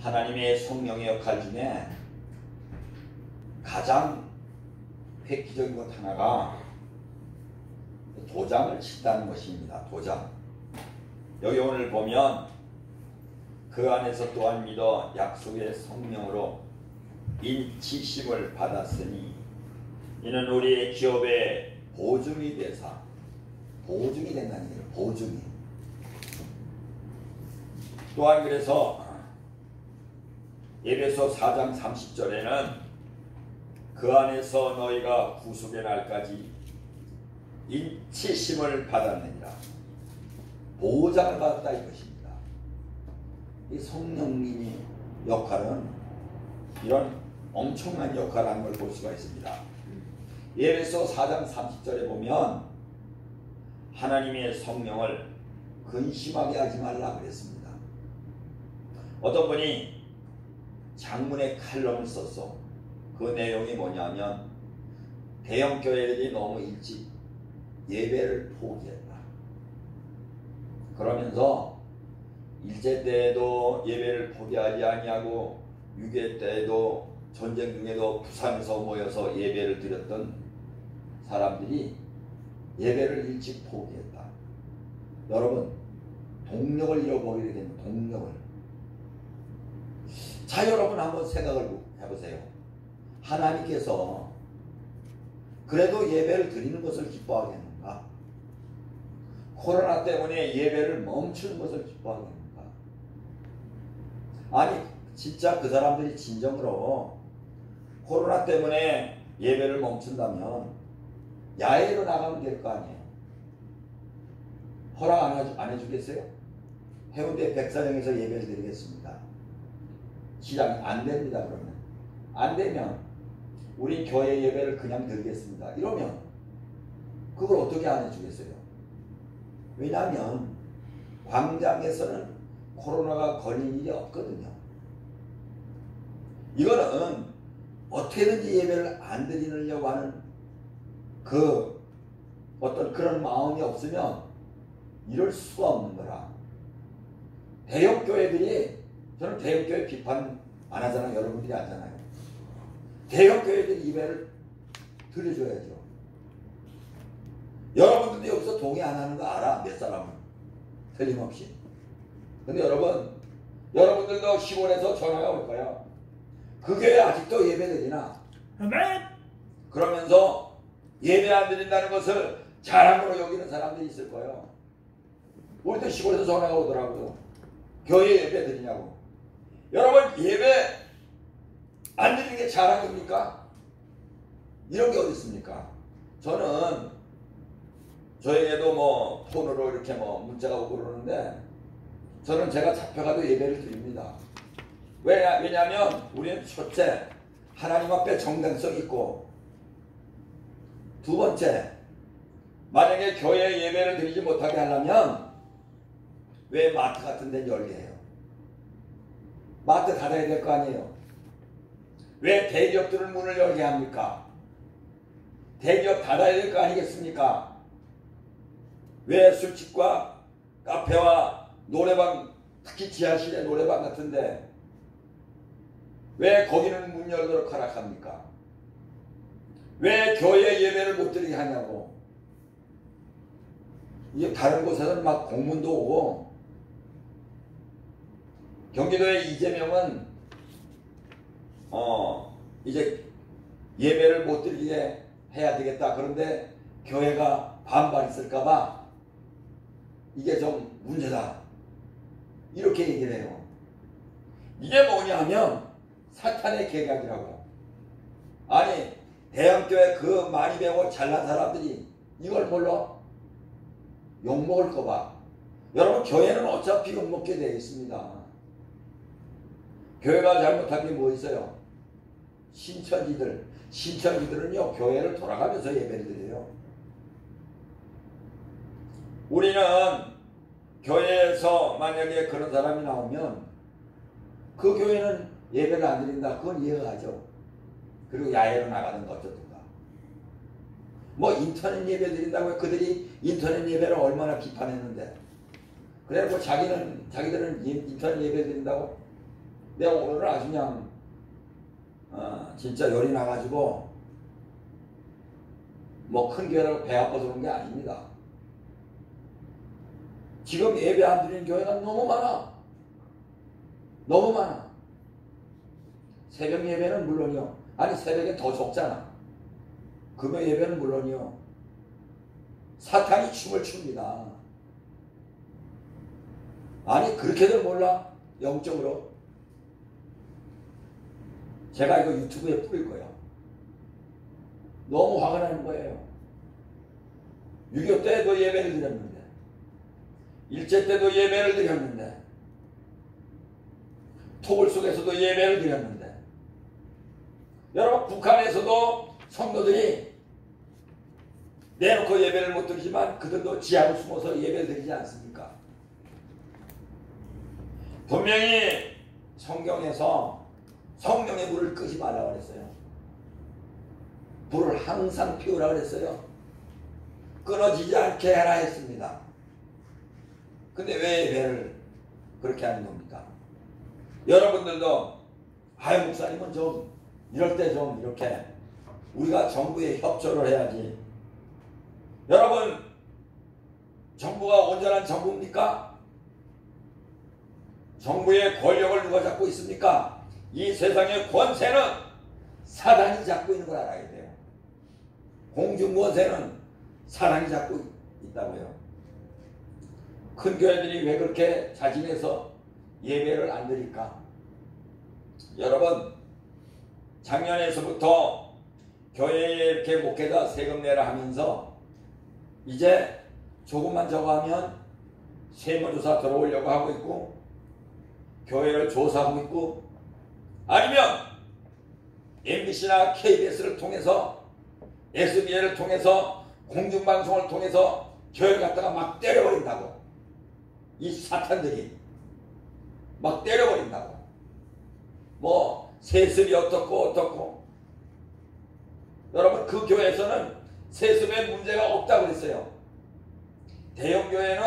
하나님의 성령의 역할 중에 가장 획기적인 것 하나가 도장을 친다는 것입니다. 도장. 여기 오늘 보면 그 안에서 또한 믿어 약속의 성령으로 인치심을 받았으니 이는 우리의 기업의 보증이 되사, 보증이 된다는 얘기예요. 보증이. 또한 그래서 에베소 4장 30절에는 그 안에서 너희가 구속의 날까지 인치심을 받았느니라. 보장을 받았다 이것입니다. 이 성령님의 역할은 이런 엄청난 역할을 하는 걸 볼 수가 있습니다. 에베소 4장 30절에 보면 하나님의 성령을 근심하게 하지 말라 그랬습니다. 어떤 분이 장문의 칼럼을 썼어. 그 내용이 뭐냐면 대형교회들이 너무 일찍 예배를 포기했다. 그러면서 일제 때에도 예배를 포기하지 아니하고 유교 때에도 전쟁 중에도 부산에서 모여서 예배를 드렸던 사람들이 예배를 일찍 포기했다. 여러분, 동력을 잃어버리게 되는 동력을. 자, 여러분 한번 생각을 해보세요. 하나님께서 그래도 예배를 드리는 것을 기뻐하겠는가? 코로나 때문에 예배를 멈추는 것을 기뻐하겠는가? 아니, 진짜 그 사람들이 진정으로 코로나 때문에 예배를 멈춘다면 야외로 나가면 될 거 아니에요? 허락 안 해주겠어요? 해운대 백사장에서 예배를 드리겠습니다. 시장이 안 됩니다. 그러면 안 되면 우리 교회 예배를 그냥 드리겠습니다. 이러면 그걸 어떻게 안 해주겠어요? 왜냐하면 광장에서는 코로나가 걸린 일이 없거든요. 이거는 어떻게든지 예배를 안 드리려고 하는 그 어떤 그런 마음이 없으면 이럴 수가 없는 거라. 대형교회들이, 저는 대형교회 비판 안 하잖아요. 여러분들이 하잖아요. 대형교회들이 예배를 드려줘야죠. 여러분들도 여기서 동의 안 하는 거 알아. 몇 사람은 틀림없이. 근데 여러분들도 시골에서 전화가 올 거야. 그 교회 아직도 예배 드리나? 아멘. 그러면서 예배 안 드린다는 것을 자랑으로 여기는 사람들이 있을 거예요. 우리도 시골에서 전화가 오더라고요. 교회 예배 드리냐고. 여러분, 예배 안 드리는 게 자랑입니까? 이런 게 어디 있습니까? 저에게도 뭐 폰으로 이렇게 뭐 문자가 오고 그러는데 저는 제가 잡혀가도 예배를 드립니다. 왜냐하면 우리는 첫째, 하나님 앞에 정당성이 있고, 두 번째, 만약에 교회 예배를 드리지 못하게 하려면 왜 마트 같은 데는 열게 해요? 마트 닫아야 될 거 아니에요? 왜 대기업들은 문을 열게 합니까? 대기업 닫아야 될 거 아니겠습니까? 왜 술집과 카페와 노래방, 특히 지하실의 노래방 같은데 왜 거기는 문 열도록 허락합니까? 왜 교회 예배를 못 드리게 하냐고. 이게 다른 곳에서는 막 공문도 오고, 경기도의 이재명은 이제 예배를 못 드리게 해야 되겠다. 그런데 교회가 반발했을까봐 이게 좀 문제다. 이렇게 얘기를 해요. 이게 뭐냐면 사탄의 계략이라고. 아니, 대형교회 그 많이 배우고 잘난 사람들이 이걸 몰라? 욕먹을 거 봐. 여러분, 교회는 어차피 욕먹게 되어 있습니다. 교회가 잘못한 게 뭐 있어요? 신천지들은요, 교회를 돌아가면서 예배를 드려요. 우리는 교회에서 만약에 그런 사람이 나오면 그 교회는 예배를 안 드린다. 그건 이해가 가죠. 그리고 야외로 나가든가 어쩌든가. 뭐 인터넷 예배 드린다고 그들이 인터넷 예배를 얼마나 비판했는데. 그래갖고 자기들은 인터넷 예배 드린다고 내가 오늘은 아주 그냥 진짜 열이 나가지고 뭐 큰 교회라고 배 아파서 그런 게 아닙니다. 지금 예배 안 드리는 교회가 너무 많아. 너무 많아. 새벽 예배는 물론이요. 아니 새벽에 더 적잖아. 금요 예배는 물론이요. 사탄이 춤을 춥니다. 아니 그렇게들 몰라? 영적으로. 제가 이거 유튜브에 뿌릴 거예요. 너무 화가 나는 거예요. 6.25 때도 예배를 드렸는데, 일제 때도 예배를 드렸는데, 토굴 속에서도 예배를 드렸는데, 여러분 북한에서도 성도들이 내놓고 예배를 못 드리지만 그들도 지하로 숨어서 예배를 드리지 않습니까? 분명히 성경에서 성령의 불을 끄지 말라고 그랬어요. 불을 항상 피우라고 그랬어요. 끊어지지 않게 해라 했습니다. 근데 왜 예배를 그렇게 하는 겁니까? 여러분들도 아유 목사님은 좀 이럴 때 좀 이렇게 우리가 정부에 협조를 해야지. 여러분 정부가 온전한 정부입니까? 정부의 권력을 누가 잡고 있습니까? 이 세상의 권세는 사단이 잡고 있는 걸 알아야 돼요. 공중권세는 사단이 잡고 있다고요. 큰 교회들이 왜 그렇게 자진해서 예배를 안 드릴까? 여러분 작년에서부터 교회에 이렇게 목회자 세금 내라 하면서 이제 조금만 저거 하면 세무조사 들어오려고 하고 있고 교회를 조사하고 있고 아니면 MBC나 KBS를 통해서 SBS를 통해서 공중방송을 통해서 교회를 갖다가 막 때려버린다고. 이 사탄들이 막 때려버린다고. 뭐 세습이 어떻고 여러분 그 교회에서는 세습에 문제가 없다고 그랬어요. 대형 교회는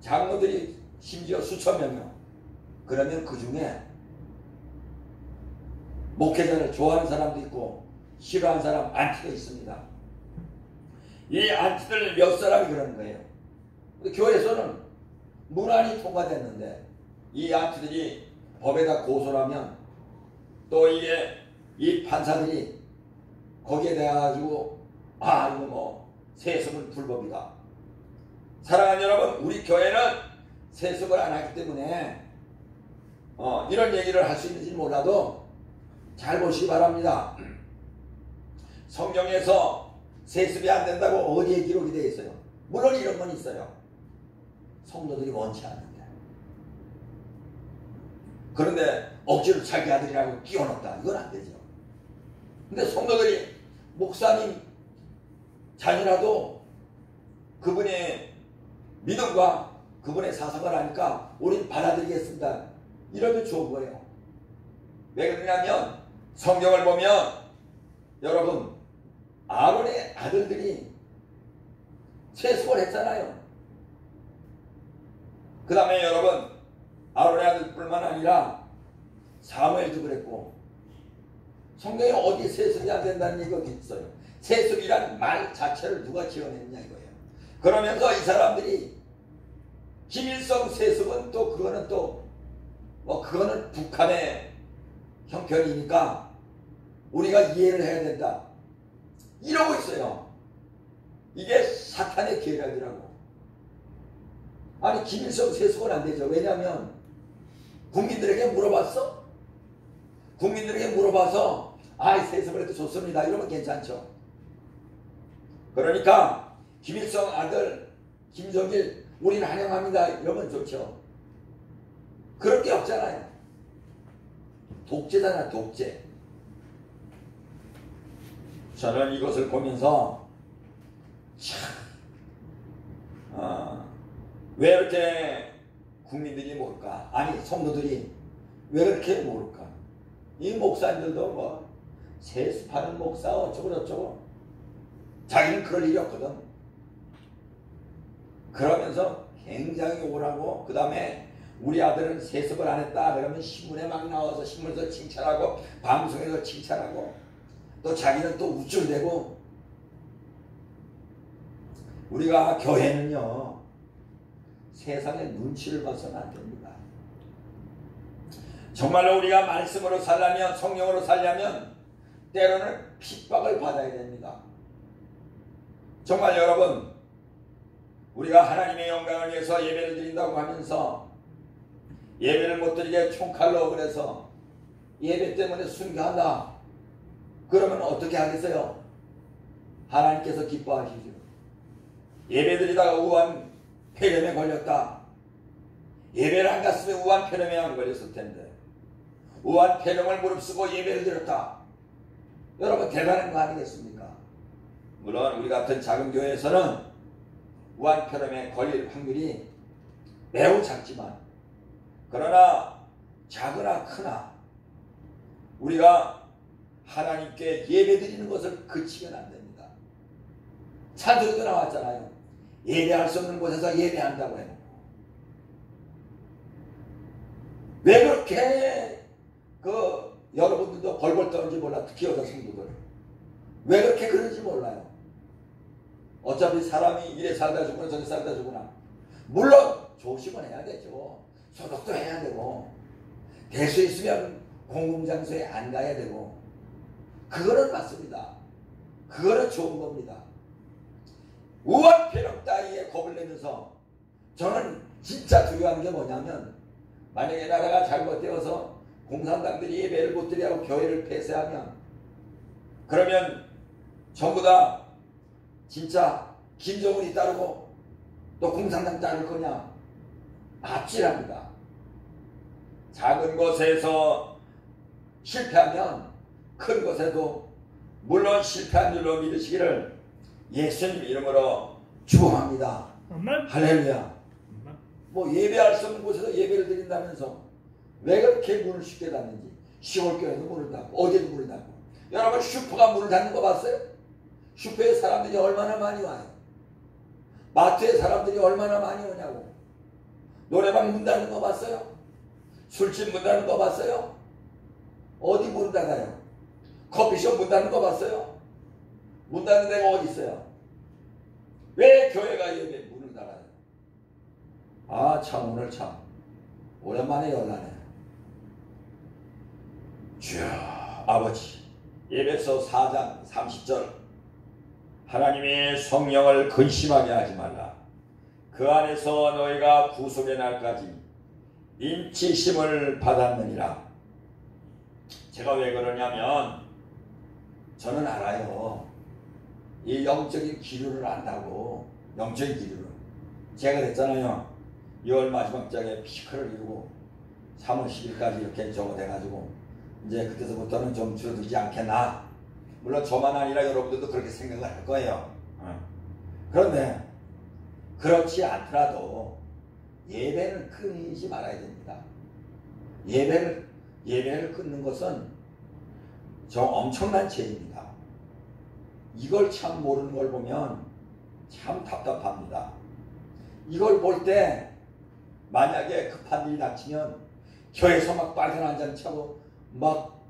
장로들이 심지어 수천 명이요. 그러면 그 중에 목회자를 좋아하는 사람도 있고 싫어하는 사람 안티가 있습니다. 이 안티들 몇 사람이 그러는 거예요. 교회에서는 문안이 통과됐는데 이 안티들이 법에다 고소를 하면 또 이게 이 판사들이 거기에 대해 가지고 이거 뭐 세습은 불법이다. 사랑하는 여러분 우리 교회는 세습을 안 하기 때문에 이런 얘기를 할 수 있는지 몰라도 잘 보시기 바랍니다. 성경에서 세습이 안 된다고 어디에 기록이 되어 있어요? 물론 이런 건 있어요. 성도들이 원치 않는데. 그런데 억지로 자기 아들이라고 끼워넣었다. 이건 안 되죠. 근데 성도들이 목사님 자녀라도 그분의 믿음과 그분의 사상을 하니까 우린 받아들이겠습니다. 이러면 좋은 거예요. 왜 그러냐면 성경을 보면 여러분 아론의 아들들이 세습을 했잖아요. 그 다음에 여러분 아론의 아들뿐만 아니라 사무엘도 그랬고 성경에 어디 세습이 안 된다는 얘기가 있어요. 세습이란 말 자체를 누가 지어냈냐 이거예요. 그러면서 이 사람들이 김일성 세습은 또 그거는 그거는 북한의 형편이니까 우리가 이해를 해야 된다. 이러고 있어요. 이게 사탄의 계략이라고. 아니 김일성 세습은 안 되죠. 왜냐하면 국민들에게 물어봤어? 국민들에게 물어봐서 세습을 해도 좋습니다. 이러면 괜찮죠. 그러니까 김일성 아들 김정일 우리는 환영합니다. 이러면 좋죠. 그럴 게 없잖아요. 독재잖아 독재. 저는 이것을 보면서 왜 이렇게 국민들이 모를까? 아니 성도들이 왜 그렇게 모를까? 이 목사님들도 뭐 세습하는 목사 어쩌고 저쩌고 자기는 그럴 일이 없거든. 그러면서 굉장히 오라고 그 다음에 우리 아들은 세습을 안 했다 그러면 신문에 막 나와서 신문에서 칭찬하고 방송에서 칭찬하고 또 자기는 또 우쭐대고. 우리가 교회는요 세상의 눈치를 봐서는 안 됩니다. 정말로 우리가 말씀으로 살려면, 성령으로 살려면 때로는 핍박을 받아야 됩니다. 정말 여러분, 우리가 하나님의 영광을 위해서 예배를 드린다고 하면서 예배를 못 드리게 총칼로 그래서 예배 때문에 순교한다 그러면 어떻게 하겠어요? 하나님께서 기뻐하시죠. 예배 드리다가 우한 폐렴에 걸렸다. 예배를 안 갔으면 우한 폐렴에 안 걸렸을 텐데 우한 폐렴을 무릅쓰고 예배를 드렸다. 여러분 대단한 거 아니겠습니까? 물론 우리 같은 작은 교회에서는 우한 폐렴에 걸릴 확률이 매우 작지만 그러나 작으나 크나 우리가 하나님께 예배 드리는 것을 그치면 안 됩니다. 찬송도 나왔잖아요. 예배할 수 없는 곳에서 예배한다고 해요. 왜 그렇게 여러분들도 벌벌 떠는지 몰라. 특히 여자 성도들 왜 그렇게 그런지 몰라요. 어차피 사람이 이래 살다 죽구나 저래 살다 죽구나. 물론 조심은 해야 되죠. 소독도 해야 되고 될 수 있으면 공공장소에 안 가야 되고 그거는 맞습니다. 그거는 좋은 겁니다. 우한폐렴 따위에 겁을 내면서 저는 진짜 두려워하는 게 뭐냐면 만약에 나라가 잘못되어서 공산당들이 예배를 못 드리게 하고 교회를 폐쇄하면 그러면 전부 다 진짜 김정은이 따르고 또 공산당 따를 거냐? 아찔합니다. 작은 것에서 실패하면 큰 것에도 물론 실패한 줄로 믿으시기를 예수님 이름으로 축원합니다. 할렐루야. 뭐 예배할 수 없는 곳에서 예배를 드린다면서 왜 그렇게 문을 쉽게 닫는지. 시골교회도 문을 닫고 어디도 문을 닫고. 여러분 슈퍼가 문을 닫는 거 봤어요? 슈퍼에 사람들이 얼마나 많이 와요. 마트에 사람들이 얼마나 많이 오냐고. 노래방 문 닫는 거 봤어요? 술집 문 닫는 거 봤어요? 어디 문 닫아요? 커피숍 문 닫는 거 봤어요? 문 닫는 데가 어디 있어요? 왜 교회가 예배 문을 닫아요? 아 참 오늘 참 오랜만에 연락네. 주여 아버지 예배서 4장 30절 하나님의 성령을 근심하게 하지 말라. 그 안에서 너희가 구속의 날까지 인치심을 받았느니라. 제가 왜 그러냐면 저는 알아요. 이 영적인 기류를 안다고. 영적인 기류를 제가 그랬잖아요. 6월 마지막 장에 피크를 이루고 3월 10일까지 이렇게 적어대가지고 이제 그때서부터는 좀 줄어들지 않겠나. 물론 저만 아니라 여러분들도 그렇게 생각을 할 거예요. 그런데 그렇지 않더라도 예배는 끊이지 말아야 됩니다. 예배를 끊는 것은 저 엄청난 죄입니다. 이걸 참 모르는 걸 보면 참 답답합니다. 이걸 볼 때 만약에 급한 일이 닥치면 교회에서 막 빨간 한 잔 차고 막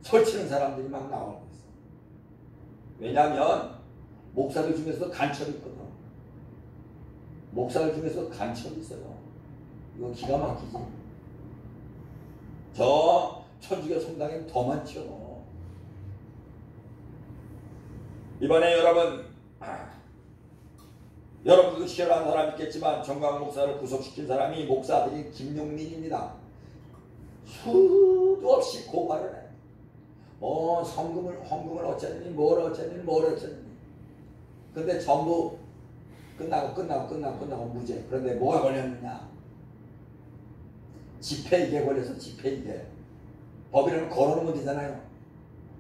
설치는 사람들이 막 나오고 있어. 왜냐하면 목사들 중에서도 간첩이 있거든. 목사들 중에서 간첩이 있어요. 이거 기가 막히지. 저 천주교 성당에는 더 많죠. 이번에 여러분도 시절한 사람 있겠지만 정광 목사를 구속시킨 사람이 목사들이 김용민입니다. 수도 없이 고발을 해. 헌금을 어쩌니 뭘 어쩌니. 근데 전부 끝나고 무죄. 그런데 뭐가 걸렸느냐? 집회이게 걸려서 집회이게. 법이라면 걸어놓으면 되잖아요.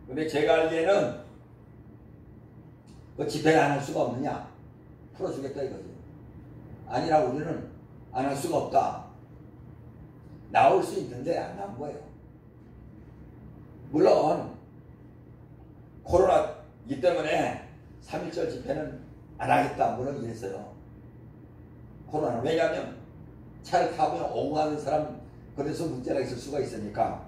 근데 제가 알기에는 그 집회를 안 할 수가 없느냐? 풀어주겠다 이거지. 아니라 우리는 안 할 수가 없다. 나올 수 있는데 안 나온 거예요. 물론 코로나이기 때문에 3.1절 집회는 안 하겠다 물론 이랬어요. 코로나는. 왜냐하면 차를 타면 오고 가는 사람 그래서 문제가 있을 수가 있으니까.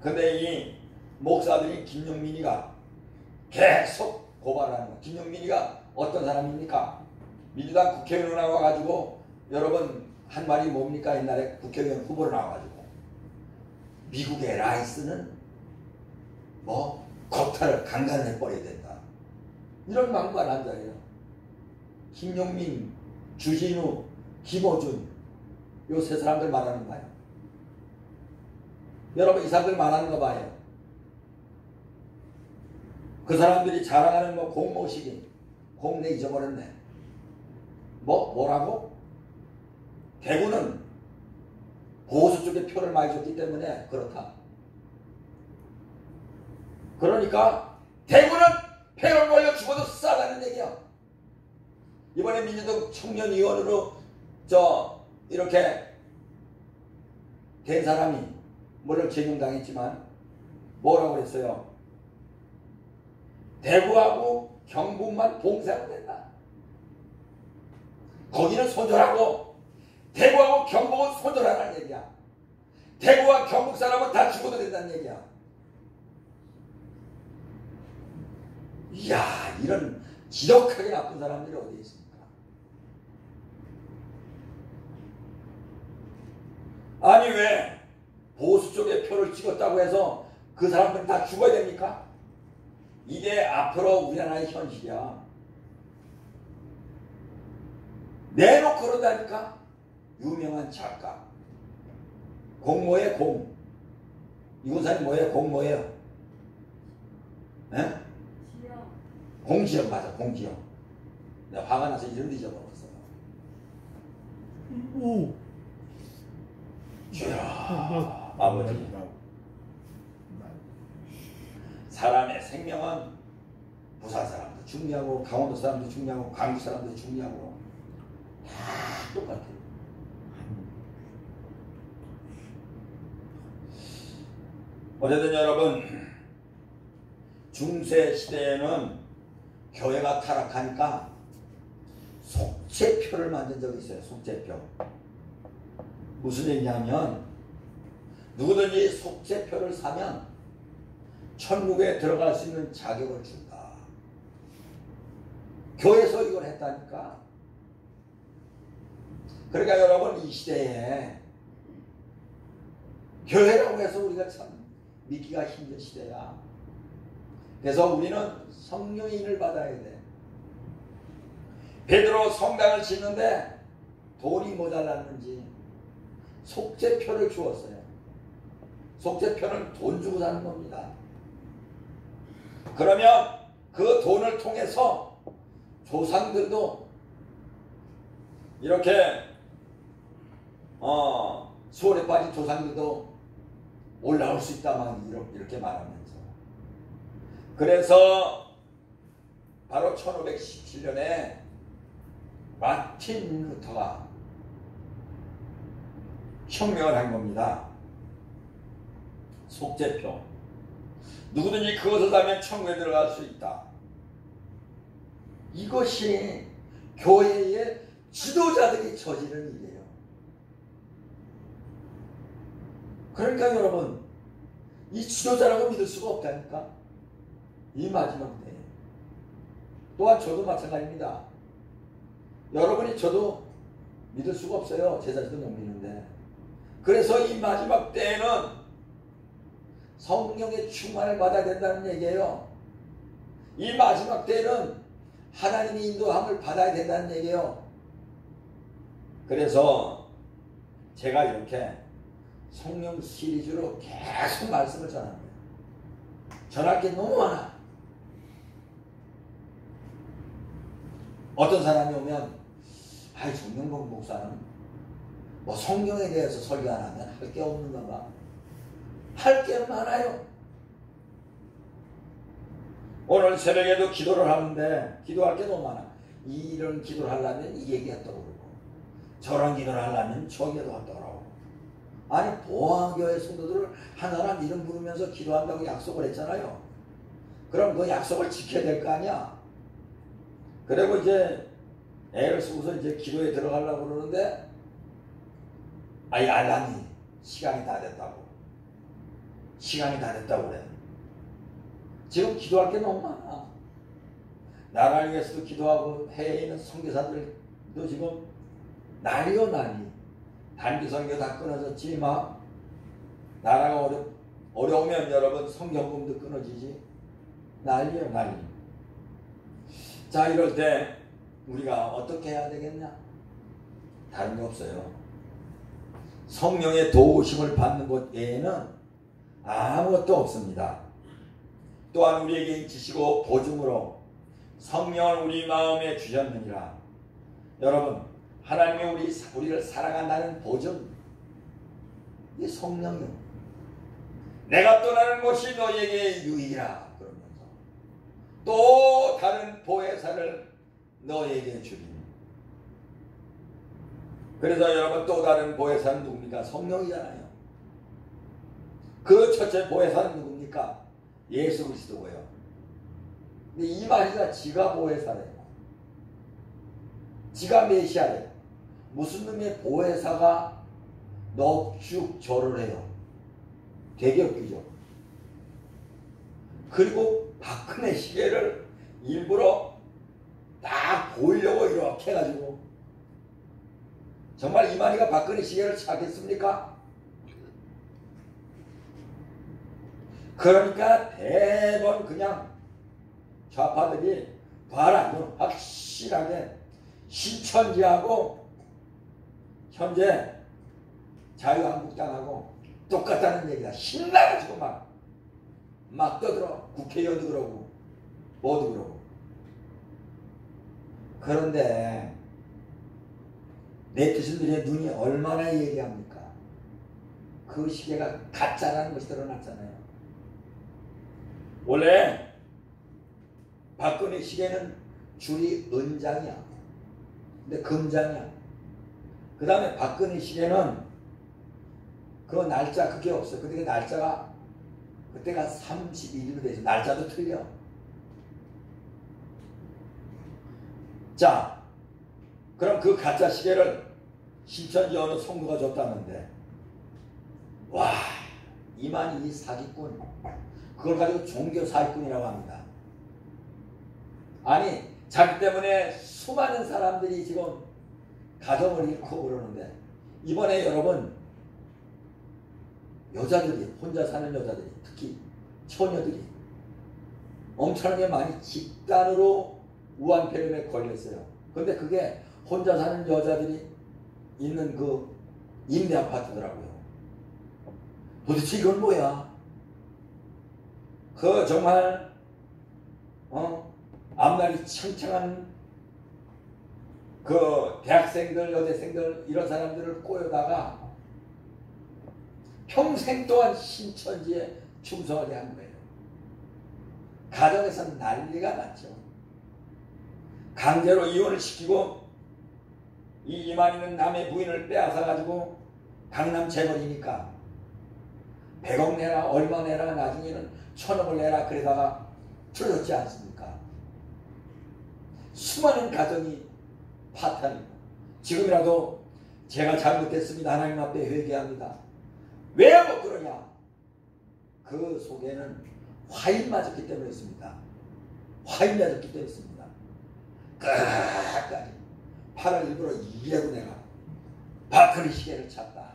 근데 이 목사들이 김용민이가 계속 고발하는 거야. 김용민이가 어떤 사람입니까? 민주당 국회의원 나와가지고 여러분 한 말이 뭡니까? 옛날에 국회의원 후보로 나와가지고 미국의 라이스는 뭐 겁탈을 강간해버려야 된다. 이런 망발한 자예요. 김용민, 주진우, 김어준 요 세 사람들 말하는 거예요. 여러분 이 사람들 말하는 거 봐요. 그 사람들이 자랑하는 뭐 공모시기 공내 잊어버렸네. 뭐라고? 대구는 보수 쪽에 표를 많이 줬기 때문에 그렇다. 그러니까 대구는 표를 몰려 죽어도 싸다는 얘기야. 이번에 민주당 청년위원으로 이렇게 된 사람이 물론 제명당했지만 뭐라고 그랬어요? 대구하고 경북만 봉쇄하면 된다. 거기는 손절하고 대구하고 경북은 손절하라는 얘기야. 대구와 경북 사람은 다 죽어도 된다는 얘기야. 이야, 이런 지독하게 나쁜 사람들이 어디 있습니까? 아니 왜 보수 쪽에 표를 찍었다고 해서 그 사람들은 다 죽어야 됩니까? 이게 앞으로 우리나라의 현실이야. 내놓고 그런다니까. 유명한 작가 공모의 공. 이군사님 뭐예요? 공모예요? 네? 공지영 맞아. 공지영. 내가 화가 나서 이름도 잊어먹었어. 오. 주야 아버지, 사람의 생명은 부산 사람도 중요하고 강원도 사람도 중요하고 광주 사람도 중요하고 다 똑같아요. 어쨌든 여러분 중세 시대에는 교회가 타락하니까 속죄표를 만든 적이 있어요. 속죄표. 무슨 얘기냐면 누구든지 속죄표를 사면 천국에 들어갈 수 있는 자격을 준다. 교회에서 이걸 했다니까. 그러니까 여러분 이 시대에 교회라고 해서 우리가 참 믿기가 힘든 시대야. 그래서 우리는 성령의 인을 받아야 돼. 베드로 성당을 짓는데 돈이 모자랐는지 속죄표를 주었어요. 속죄표는 돈 주고 사는 겁니다. 그러면 그 돈을 통해서 조상들도 이렇게 수월에 빠진 조상들도 올라올 수 있다만 이렇게 말하면서, 그래서 바로 1517년에 마틴 루터가 혁명을 한 겁니다. 속죄표. 누구든지 그것을 사면 천국에 들어갈 수 있다. 이것이 교회의 지도자들이 저지른 일이에요. 그러니까 여러분 이 지도자라고 믿을 수가 없다니까. 이 마지막 때에 또한 저도 마찬가지입니다. 여러분이 저도 믿을 수가 없어요. 제 자신도 못 믿는데. 그래서 이 마지막 때에는 성령의 충만을 받아야 된다는 얘기예요. 이 마지막 때에는 하나님의 인도함을 받아야 된다는 얘기예요. 그래서 제가 이렇게 성령 시리즈로 계속 말씀을 전합니다. 전할 게 너무 많아. 어떤 사람이 오면 아이 정명복 목사는 뭐 성경에 대해서 설교 안 하면 할 게 없는가 봐. 할 게 많아요. 오늘 새벽에도 기도를 하는데 기도할 게 너무 많아. 이런 기도를 하려면 이 얘기가 떠오르고 저런 기도를 하려면 저 기도가 떠오르고. 아니 보안교회 성도들을 하나님 이름 부르면서 기도한다고 약속을 했잖아요. 그럼 그 약속을 지켜야 될 거 아니야. 그리고 이제 애를 쓰고서 이제 기도에 들어가려고 그러는데 아이 알람이 시간이 다 됐다고. 시간이 다 됐다고 그래. 지금 기도할 게 너무 많아. 나라를 위해서도 기도하고 해외에 있는 선교사들도 지금 난리요 난리. 단기 선교 다 끊어졌지. 막 나라가 어려우면 여러분 성경금도 끊어지지. 난리요 난리. 자, 이럴 때 우리가 어떻게 해야 되겠냐? 다른 게 없어요. 성령의 도우심을 받는 것 외에는 아무것도 없습니다. 또한 우리에게 지시고 보증으로 성령을 우리 마음에 주셨느니라. 여러분, 하나님이 우리를 사랑한다는 보증, 이 성령이요. 내가 떠나는 것이 너에게 유익이라 그러면서 또 다른 보혜사를 너에게 주리니. 그래서 여러분, 또 다른 보혜사는 누굽니까? 성령이잖아요. 그 첫째 보혜사는 누굽니까? 예수 그리스도고요. 근데 이 말이가 지가 보혜사래요. 지가 메시아래요. 무슨 놈의 보혜사가 넋죽 절을 해요. 되게 웃기죠. 그리고 박근혜 시계를 일부러 딱 보이려고 이렇게 해가지고, 정말 이만희가 박근혜 시계를 찾겠습니까? 그러니까 대번 그냥 좌파들이 봐라, 이건 확실하게 신천지하고 현재 자유한국당하고 똑같다는 얘기다. 신나가지고 막 떠들어. 국회의원도 그러고 뭐도 그러고. 그런데 네티즌들의 눈이 얼마나 예리합니까? 그 시계가 가짜라는 것이 드러났잖아요. 원래 박근혜 시계는 줄이 은장이야. 근데 금장이야. 그 다음에 박근혜 시계는 그 날짜 그게 없어. 근데 그 날짜가 그때가 31일로 되죠. 날짜도 틀려. 자, 그럼 그 가짜 시계를 신천지 어느 성도가 줬다는데, 와, 이만희 이 사기꾼, 그걸 가지고 종교 사기꾼이라고 합니다. 아니, 자기 때문에 수많은 사람들이 지금 가정을 잃고 그러는데, 이번에 여러분, 여자들이, 혼자 사는 여자들이, 특히 처녀들이 엄청나게 많이 집단으로 우한폐렴에 걸렸어요. 근데 그게 혼자 사는 여자들이 있는 그 임대 아파트더라고요. 도대체 이건 뭐야? 그 정말 앞날이 창창한 그 대학생들, 여대생들 이런 사람들을 꼬여다가 평생 동안 신천지에 충성하게 한 거예요. 가정에서 난리가 났죠. 강제로 이혼을 시키고 이 이만희는 남의 부인을 빼앗아 가지고 강남 재벌이니까 100억 내라 얼마 내라 나중에는 1000억을 내라 그러다가 틀어졌지 않습니까? 수많은 가정이 파탄이고, 지금이라도 제가 잘못했습니다. 하나님 앞에 회개합니다. 왜 못 그러냐? 그 속에는 화인 맞았기 때문이었습니다. 화인 맞았기 때문이었습니다. 끝까지 8월 일부러 이래도 내가 박근혜 시계를 찾다.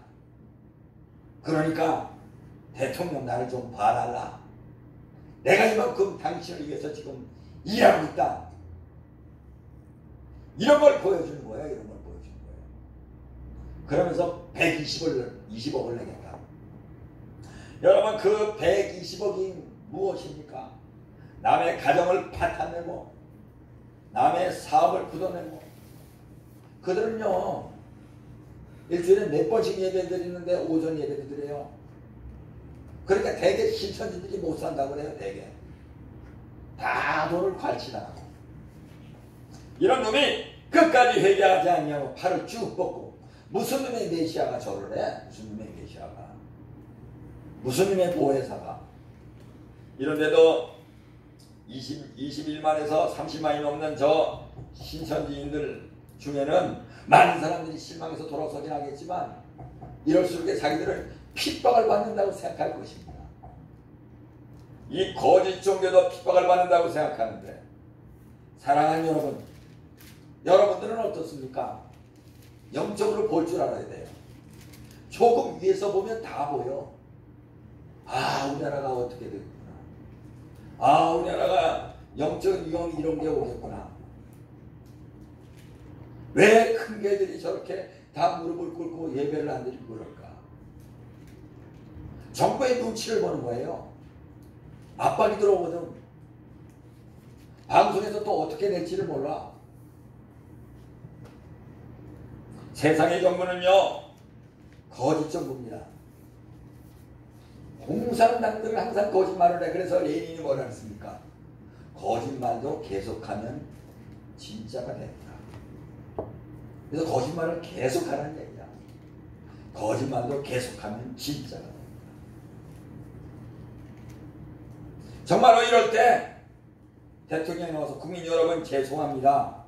그러니까 대통령 나를 좀 봐달라. 내가 이만큼 당신을 위해서 지금 일하고 있다. 이런 걸 보여주는 거예요. 이런 걸 보여주는 거예요. 그러면서 20억을 내겠다. 여러분, 그 120억이 무엇입니까? 남의 가정을 파탄내고 남의 사업을 굳어내고. 그들은요 일주일에 몇 번씩 예배 드리는데 오전 예배도 드려요. 그러니까 대개 신천지들이 못 산다고 그래요. 대개 다 돈을 괄치당하고. 이런 놈이 끝까지 회개하지 않냐고 팔을 쭉 뻗고, 무슨 놈의 메시아가 저를 해? 무슨 놈의 메시아가, 무슨 놈의 보혜사가. 이런데도 21만에서 30만이 넘는 저 신천지인들 중에는 많은 사람들이 실망해서 돌아서긴 하겠지만 이럴수록 자기들은 핍박을 받는다고 생각할 것입니다. 이 거짓 종교도 핍박을 받는다고 생각하는데, 사랑하는 여러분, 여러분들은 어떻습니까? 영적으로 볼 줄 알아야 돼요. 조금 위에서 보면 다 보여. 아, 우리나라가 어떻게 됐구나. 아, 우리나라가 영적인 위험이 이런 게 오겠구나. 왜 큰 개들이 저렇게 다 무릎을 꿇고 예배를 안 드리고 그럴까? 정부의 눈치를 보는 거예요. 압박이 들어오거든. 방송에서 또 어떻게 낼지를 몰라. 세상의 정부는요, 거짓 정부입니다. 공산당들은 항상 거짓말을 해. 그래서 레닌이 뭐라 했습니까? 거짓말도 계속하면 진짜가 된다. 그래서 거짓말을 계속하라는 얘기야. 거짓말도 계속하면 진짜가 된다. 정말로 이럴 때 대통령이 나와서 국민 여러분 죄송합니다.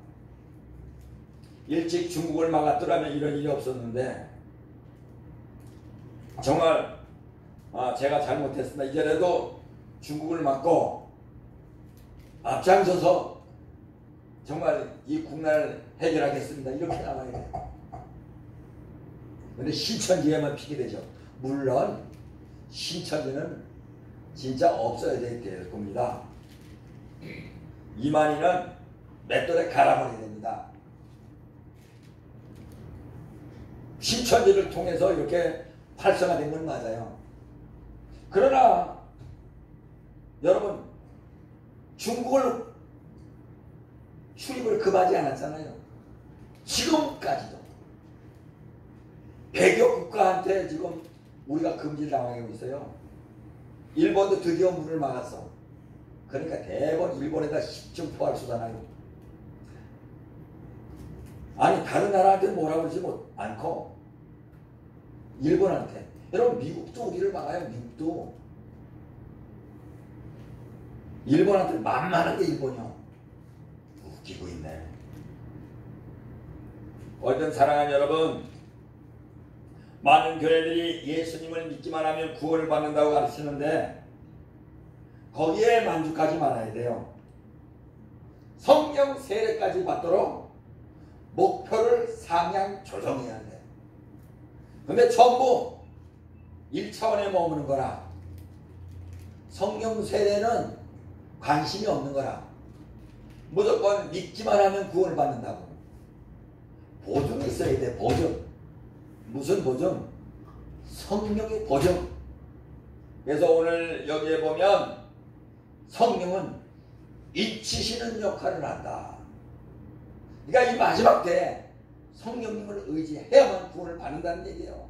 일찍 중국을 막았더라면 이런 일이 없었는데 정말 제가 잘못했습니다. 이제라도 중국을 막고 앞장서서 정말 이 국난을 해결하겠습니다. 이렇게 나와야 돼요. 근데 신천지에만 피게 되죠. 물론 신천지는 진짜 없어야 될 겁니다. 이만희는 맷돌에 갈아버려야 됩니다. 신천지를 통해서 이렇게 활성화된 건 맞아요. 그러나 여러분, 중국을 출입을 금하지 않았잖아요. 지금까지도 100여 국가한테 지금 우리가 금지를 당하고 있어요. 일본도 드디어 문을 막았어. 그러니까 대번 일본에다 십중포할 쏟아나요. 아니 다른 나라한테는 뭐라고 그러지 않고 일본한테. 여러분, 미국도 우리를 막아요. 미국도. 일본한테 만만한 게 일본이요. 웃기고 있네. 어떤 사랑하는 여러분, 많은 교회들이 예수님을 믿기만 하면 구원을 받는다고 가르치는데 거기에 만족하지 말아야 돼요. 성령 세례까지 받도록 목표를 상향 조정해야 돼. 근데 전부 1차원에 머무는 거라. 성령 세례는 관심이 없는 거라. 무조건 믿기만 하면 구원을 받는다고. 보증이 있어야 돼. 보증. 무슨 보증? 성령의 보증. 그래서 오늘 여기에 보면 성령은 잊히시는 역할을 한다. 그러니까 이 마지막 때에 성령님을 의지해야만 구원을 받는다는 얘기예요.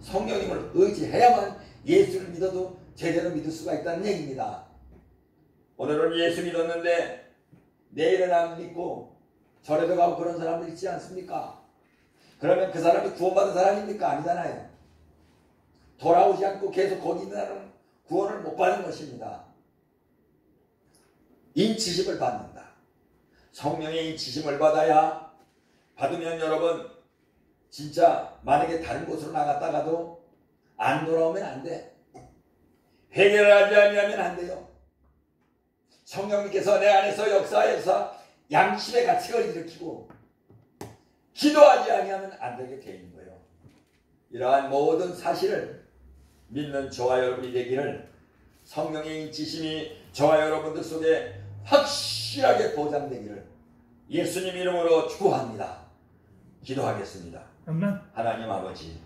성령님을 의지해야만 예수를 믿어도 제대로 믿을 수가 있다는 얘기입니다. 오늘은 예수 믿었는데 내일은 안 믿고 절에도 가고 그런 사람들 있지 않습니까? 그러면 그 사람이 구원받은 사람입니까? 아니잖아요. 돌아오지 않고 계속 거기 있는 사람은 구원을 못 받는 것입니다. 인치심을 받는다. 성령의 인치심을 받으면 여러분 진짜 만약에 다른 곳으로 나갔다가도 안 돌아오면 안 돼. 회개를 하지 아니하면 안 돼요. 성령님께서 내 안에서 역사해서 양심의 가책을 일으키고 기도하지 아니하면 안 되게 되어 있는 거예요. 이러한 모든 사실을 믿는 저와 여러분이 되기를 성령의 인치심이 저와 여러분들 속에 확실하게 보장되기를 예수님 이름으로 축복합니다. 기도하겠습니다. 아멘. 하나님 아버지,